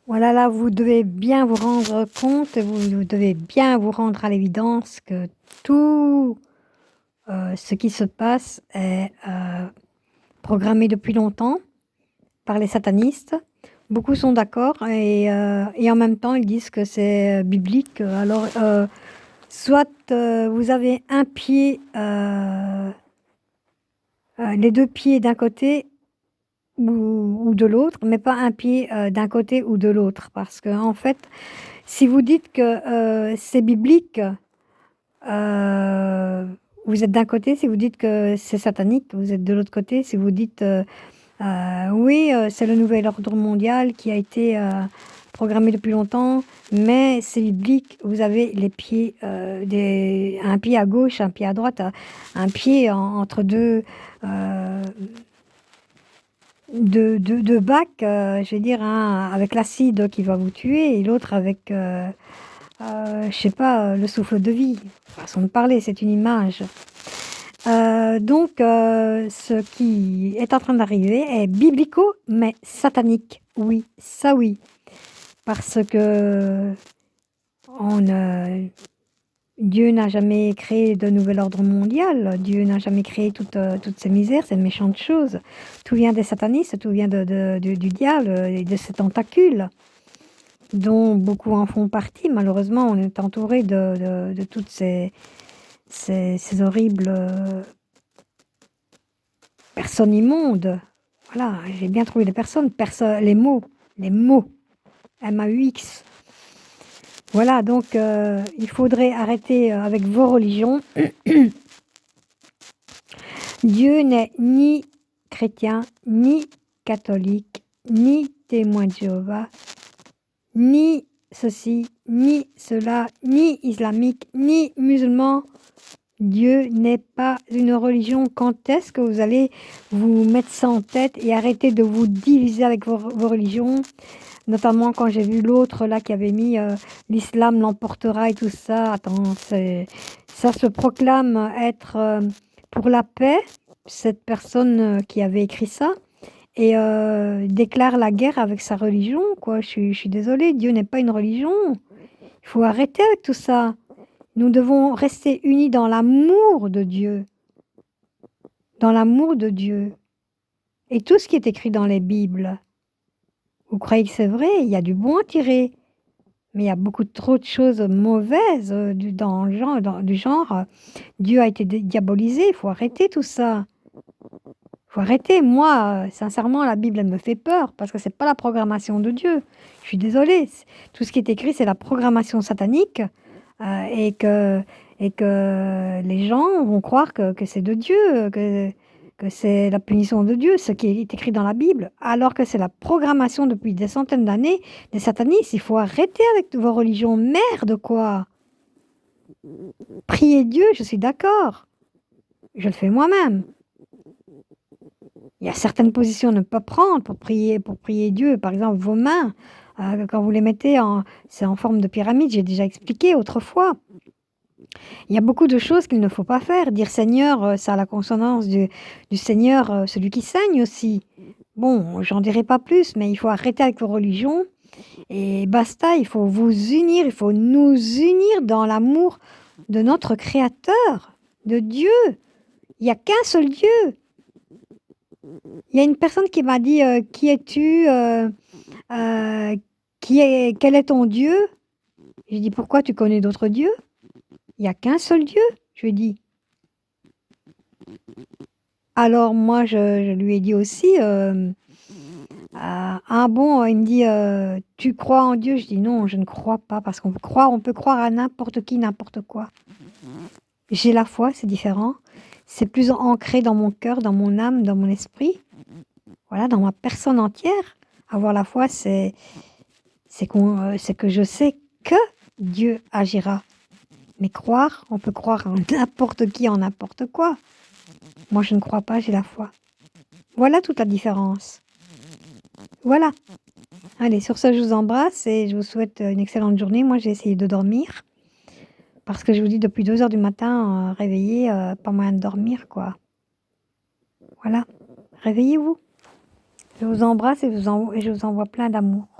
Voilà, là, vous devez bien vous rendre compte, vous devez bien vous rendre à l'évidence que tout ce qui se passe est programmé depuis longtemps par les satanistes. Beaucoup sont d'accord et en même temps ils disent que c'est biblique. Alors, soit vous avez un pied, les deux pieds d'un côté ou de l'autre, mais pas un pied d'un côté ou de l'autre. Parce que en fait, si vous dites que c'est biblique, vous êtes d'un côté. Si vous dites que c'est satanique, vous êtes de l'autre côté. Si vous dites oui, c'est le nouvel ordre mondial qui a été programmé depuis longtemps, mais c'est biblique, vous avez les pieds, un pied à gauche, un pied à droite, un pied entre deux bacs, je vais dire, un avec l'acide qui va vous tuer et l'autre avec, je sais pas, le souffle de vie. Façon de parler, c'est une image. Donc, ce qui est en train d'arriver est biblico, mais satanique. Oui, ça oui. Parce que on, Dieu n'a jamais créé de nouvel ordre mondial. Dieu n'a jamais créé toutes ces misères, ces méchantes choses. Tout vient des satanistes, tout vient du diable et de ces tentacules, dont beaucoup en font partie. Malheureusement, on est entouré de toutes ces horribles personnes immondes. Voilà, j'ai bien trouvé les personnes, les mots, M-A-U-X. Voilà, donc il faudrait arrêter avec vos religions. Dieu n'est ni chrétien, ni catholique, ni témoin de Jéhovah, ni ceci, ni cela, ni islamique, ni musulman. Dieu n'est pas une religion. Quand est-ce que vous allez vous mettre ça en tête et arrêter de vous diviser avec vos religions? Notamment quand j'ai vu l'autre là qui avait mis l'islam l'emportera et tout ça. Attends, ça se proclame être pour la paix, cette personne qui avait écrit ça, et déclare la guerre avec sa religion, quoi. Je suis désolée, Dieu n'est pas une religion. Il faut arrêter avec tout ça. Nous devons rester unis dans l'amour de Dieu. Dans l'amour de Dieu. Et tout ce qui est écrit dans les Bibles, vous croyez que c'est vrai? Il y a du bon à tirer. Mais il y a beaucoup trop de choses mauvaises du genre. Dieu a été diabolisé, il faut arrêter tout ça. Il faut arrêter. Moi, sincèrement, la Bible, elle me fait peur parce que c'est pas la programmation de Dieu. Je suis désolée. Tout ce qui est écrit, c'est la programmation satanique et que les gens vont croire que c'est de Dieu, que c'est la punition de Dieu, ce qui est écrit dans la Bible, alors que c'est la programmation depuis des centaines d'années des satanistes. Il faut arrêter avec vos religions. Merde, quoi. Prier Dieu, je suis d'accord. Je le fais moi-même. Il y a certaines positions à ne pas prendre pour prier Dieu. Par exemple, vos mains, quand vous les mettez c'est en forme de pyramide, j'ai déjà expliqué autrefois. Il y a beaucoup de choses qu'il ne faut pas faire. Dire Seigneur, ça a la consonance du Seigneur, celui qui saigne aussi. Bon, j'en dirai pas plus, mais il faut arrêter avec vos religions. Et basta, il faut vous unir, il faut nous unir dans l'amour de notre Créateur, de Dieu. Il n'y a qu'un seul Dieu. Il y a une personne qui m'a dit qui es-tu quel est ton Dieu? J'ai dit pourquoi tu connais d'autres dieux? Il n'y a qu'un seul Dieu, je lui ai dit. Alors moi je lui ai dit aussi ah bon, il me dit tu crois en Dieu? Je dis non, je ne crois pas parce on peut croire à n'importe qui, n'importe quoi. J'ai la foi, c'est différent. C'est plus ancré dans mon cœur, dans mon âme, dans mon esprit. Voilà, dans ma personne entière. Avoir la foi, c'est que je sais que Dieu agira. Mais croire, on peut croire en n'importe qui, en n'importe quoi. Moi, je ne crois pas, j'ai la foi. Voilà toute la différence. Voilà. Allez, sur ce, je vous embrasse et je vous souhaite une excellente journée. Moi, j'ai essayé de dormir. Parce que je vous dis, depuis 2 heures du matin, réveillée, pas moyen de dormir, quoi. Voilà. Réveillez-vous. Je vous embrasse et je vous envoie plein d'amour.